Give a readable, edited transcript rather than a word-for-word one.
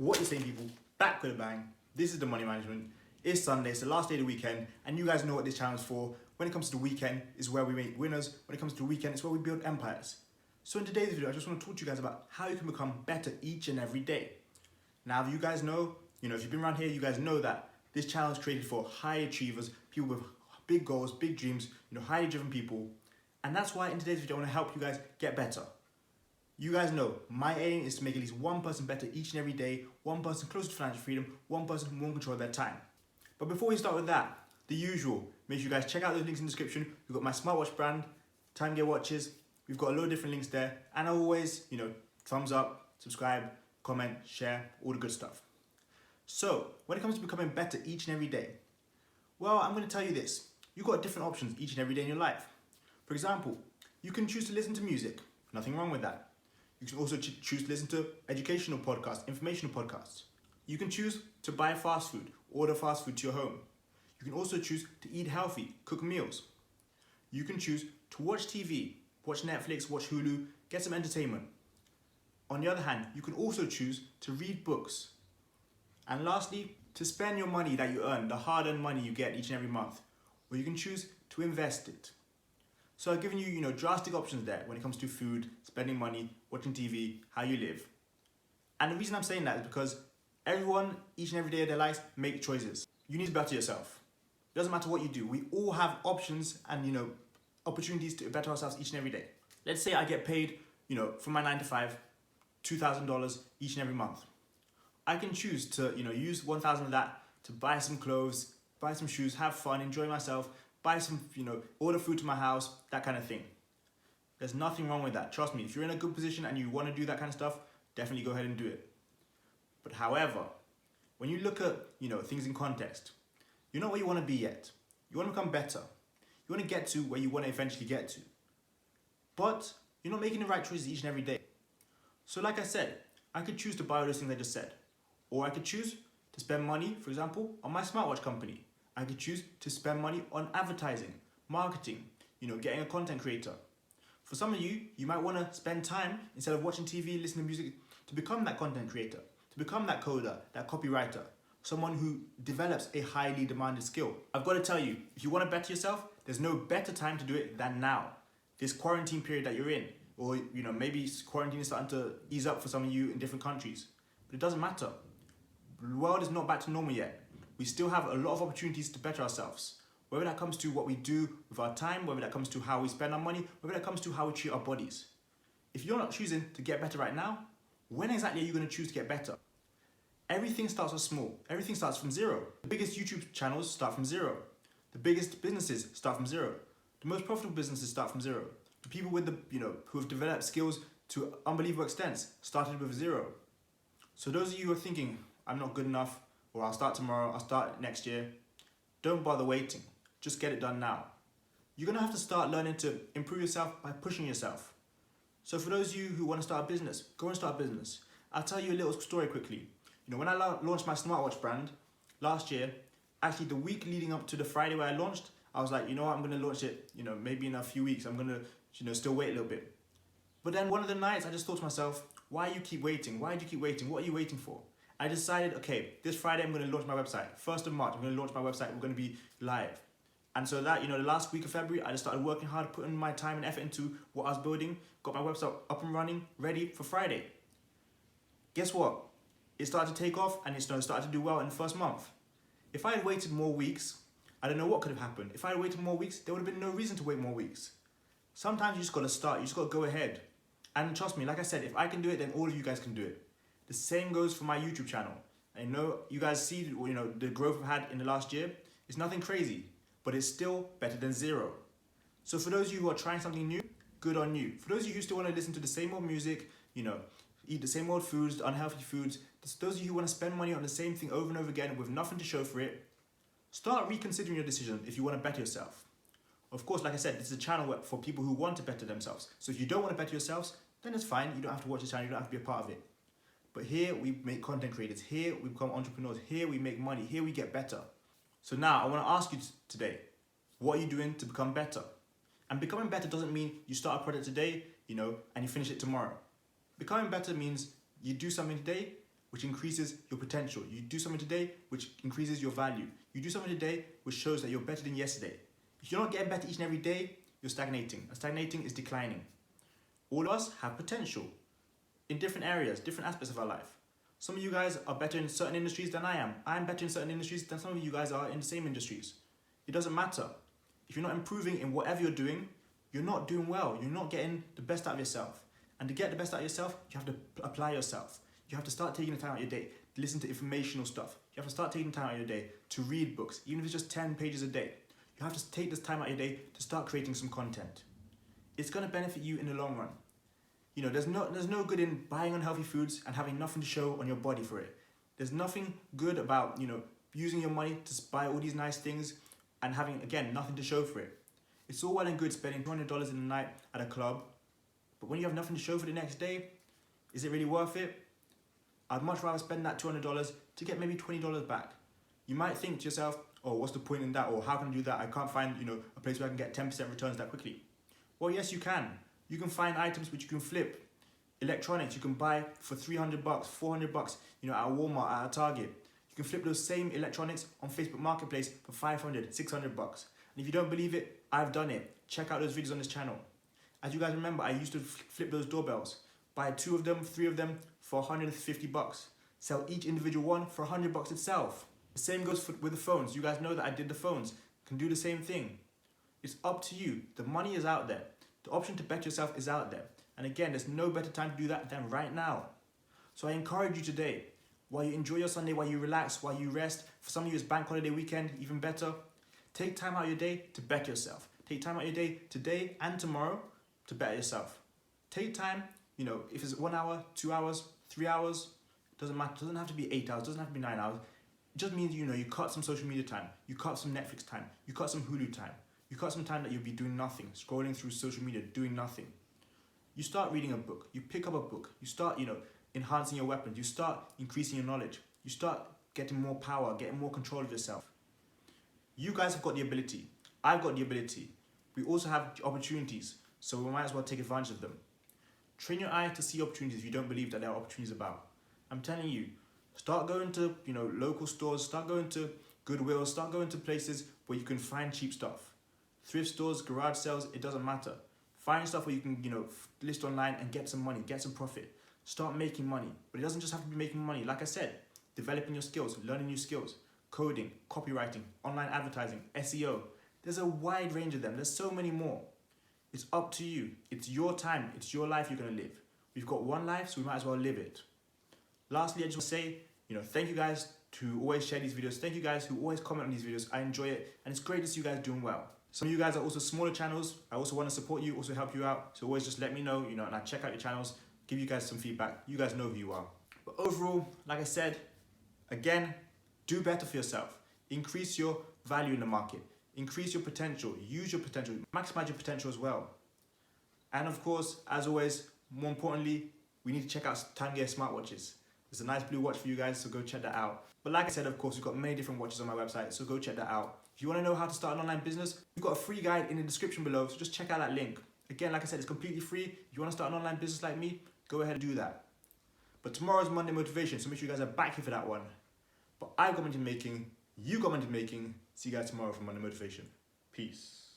What you saying, people? Back with a bang. This is the Money Management. It's Sunday, it's the last day of the weekend, and you guys know what this channel is for. When it comes to the weekend, is where we make winners. When it comes to the weekend, it's where we build empires. So in today's video, I just want to talk to you guys about how you can become better each and every day. Now, if you guys know, if you've been around here, you guys know that this channel is created for high achievers, people with big goals, big dreams, highly driven people. And that's why in today's video, I want to help you guys get better. You guys know, my aim is to make at least one person better each and every day, one person closer to financial freedom, one person more in control of their time. But before we start with that, the usual, make sure you guys check out those links in the description. We've got my smartwatch brand, Time Gear watches. We've got a lot of different links there. And always, thumbs up, subscribe, comment, share, all the good stuff. So, when it comes to becoming better each and every day, well, I'm going to tell you this. You've got different options each and every day in your life. For example, you can choose to listen to music. Nothing wrong with that. You can also choose to listen to educational podcasts, informational podcasts. You can choose to buy fast food, order fast food to your home. You can also choose to eat healthy, cook meals. You can choose to watch TV, watch Netflix, watch Hulu, get some entertainment. On the other hand, you can also choose to read books. And lastly, to spend your money that you earn, the hard-earned money you get each and every month. Or you can choose to invest it. So I've given you, drastic options there when it comes to food, spending money, watching TV, how you live. And the reason I'm saying that is because everyone, each and every day of their lives, make choices. You need to better yourself. It doesn't matter what you do. We all have options and, opportunities to better ourselves each and every day. Let's say I get paid, from my 9 to 5, $2,000 each and every month. I can choose to, use 1,000 of that to buy some clothes, buy some shoes, have fun, enjoy myself, buy some, order food to my house, that kind of thing. There's nothing wrong with that. Trust me, if you're in a good position and you want to do that kind of stuff, definitely go ahead and do it. But however, when you look at, things in context, you're not where you want to be yet. You want to become better. You want to get to where you want to eventually get to. But you're not making the right choices each and every day. So like I said, I could choose to buy all those things I just said. Or I could choose to spend money, for example, on my smartwatch company. I could choose to spend money on advertising, marketing, getting a content creator. For some of you, you might want to spend time, instead of watching TV, listening to music, to become that content creator, to become that coder, that copywriter, someone who develops a highly demanded skill. I've got to tell you, if you want to better yourself, there's no better time to do it than now. This quarantine period that you're in, or maybe quarantine is starting to ease up for some of you in different countries. But it doesn't matter. The world is not back to normal yet. We still have a lot of opportunities to better ourselves. Whether that comes to what we do with our time, whether that comes to how we spend our money, whether that comes to how we treat our bodies. If you're not choosing to get better right now, when exactly are you going to choose to get better? Everything starts off small. Everything starts from zero. The biggest YouTube channels start from zero. The biggest businesses start from zero. The most profitable businesses start from zero. The people with who have developed skills to unbelievable extents started with zero. So those of you who are thinking, I'm not good enough, or I'll start tomorrow, I'll start next year, don't bother waiting. Just get it done now. You're going to have to start learning to improve yourself by pushing yourself. So for those of you who want to start a business, go and start a business. I'll tell you a little story quickly. When I launched my smartwatch brand last year, actually the week leading up to the Friday where I launched, I was like, I'm going to launch it, maybe in a few weeks. I'm going to, still wait a little bit. But then one of the nights I just thought to myself, why do you keep waiting? Why do you keep waiting? What are you waiting for? I decided, okay, this Friday I'm going to launch my website. 1st of March, I'm going to launch my website. We're going to be live. And so that, the last week of February, I just started working hard, putting my time and effort into what I was building, got my website up and running, ready for Friday. Guess what? It started to take off and it started to do well in the first month. If I had waited more weeks, I don't know what could have happened. If I had waited more weeks, there would have been no reason to wait more weeks. Sometimes you just got to start, you just got to go ahead. And trust me, like I said, if I can do it, then all of you guys can do it. The same goes for my YouTube channel. I know you guys see, the growth I've had in the last year. It's nothing crazy, but it's still better than zero. So for those of you who are trying something new, good on you. For those of you who still want to listen to the same old music, eat the same old foods, the unhealthy foods, those of you who want to spend money on the same thing over and over again with nothing to show for it, start reconsidering your decision if you want to better yourself. Of course, like I said, this is a channel for people who want to better themselves. So if you don't want to better yourselves, then it's fine. You don't have to watch the channel. You don't have to be a part of it. But here we make content creators. Here we become entrepreneurs. Here we make money. Here we get better. So now I want to ask you today, what are you doing to become better? And becoming better doesn't mean you start a project today, and you finish it tomorrow. Becoming better means you do something today which increases your potential. You do something today, which increases your value. You do something today, which shows that you're better than yesterday. If you're not getting better each and every day, you're stagnating. And stagnating is declining. All of us have potential in different areas, different aspects of our life. Some of you guys are better in certain industries than I am. I'm better in certain industries than some of you guys are in the same industries. It doesn't matter. If you're not improving in whatever you're doing, you're not doing well. You're not getting the best out of yourself. And to get the best out of yourself, you have to apply yourself. You have to start taking the time out of your day to listen to informational stuff. You have to start taking the time out of your day to read books, even if it's just 10 pages a day. You have to take this time out of your day to start creating some content. It's going to benefit you in the long run. You know, there's no good in buying unhealthy foods and having nothing to show on your body for it. There's nothing good about, using your money to buy all these nice things and having, again, nothing to show for it. It's all well and good spending $200 in a night at a club, but when you have nothing to show for the next day, is it really worth it? I'd much rather spend that $200 to get maybe $20 back. You might think to yourself, oh, what's the point in that? Or how can I do that? I can't find, a place where I can get 10% returns that quickly. Well, yes, you can. You can find items which you can flip. Electronics you can buy for $300, $400, at a Walmart, at a Target. You can flip those same electronics on Facebook Marketplace for $500, $600. And if you don't believe it, I've done it. Check out those videos on this channel. As you guys remember, I used to flip those doorbells. Buy 2 of them, 3 of them for $150. Sell each individual one for $100 itself. The same goes with the phones. You guys know that I did the phones. Can do the same thing. It's up to you. The money is out there. The option to bet yourself is out there. And again, there's no better time to do that than right now. So I encourage you today, while you enjoy your Sunday, while you relax, while you rest, for some of you it's bank holiday weekend, even better, take time out of your day to bet yourself. Take time out of your day today and tomorrow to bet yourself. Take time, if it's 1 hour, 2 hours, 3 hours, doesn't matter. It doesn't have to be 8 hours, doesn't have to be 9 hours. It just means, you cut some social media time, you cut some Netflix time, you cut some Hulu time, you cut some time that you'll be doing nothing, scrolling through social media, doing nothing. You start reading a book, you pick up a book, you start, enhancing your weapons, you start increasing your knowledge, you start getting more power, getting more control of yourself. You guys have got the ability, I've got the ability. We also have opportunities, so we might as well take advantage of them. Train your eye to see opportunities if you don't believe that there are opportunities about. I'm telling you, start going to, local stores, start going to Goodwill, start going to places where you can find cheap stuff. Thrift stores, garage sales, it doesn't matter. Find stuff where you can, list online and get some money, get some profit. Start making money. But it doesn't just have to be making money. Like I said, developing your skills, learning new skills, coding, copywriting, online advertising, SEO. There's a wide range of them. There's so many more. It's up to you. It's your time. It's your life you're going to live. We've got one life, so we might as well live it. Lastly, I just want to say, thank you guys who always share these videos. Thank you guys who always comment on these videos. I enjoy it, and it's great to see you guys doing well. Some of you guys are also smaller channels. I also want to support you, also help you out. So always just let me know, and I check out your channels, give you guys some feedback. You guys know who you are. But overall, like I said, again, do better for yourself. Increase your value in the market. Increase your potential. Use your potential. Maximize your potential as well. And of course, as always, more importantly, we need to check out Time Gear smartwatches. There's a nice blue watch for you guys, so go check that out. But like I said, of course, we've got many different watches on my website, so go check that out. If you want to know how to start an online business, we've got a free guide in the description below, so just check out that link. Again, like I said, it's completely free. If you want to start an online business like me, go ahead and do that. But tomorrow's Monday Motivation, so make sure you guys are back here for that one. But I've got money making, you got money making. See you guys tomorrow for Monday Motivation. Peace.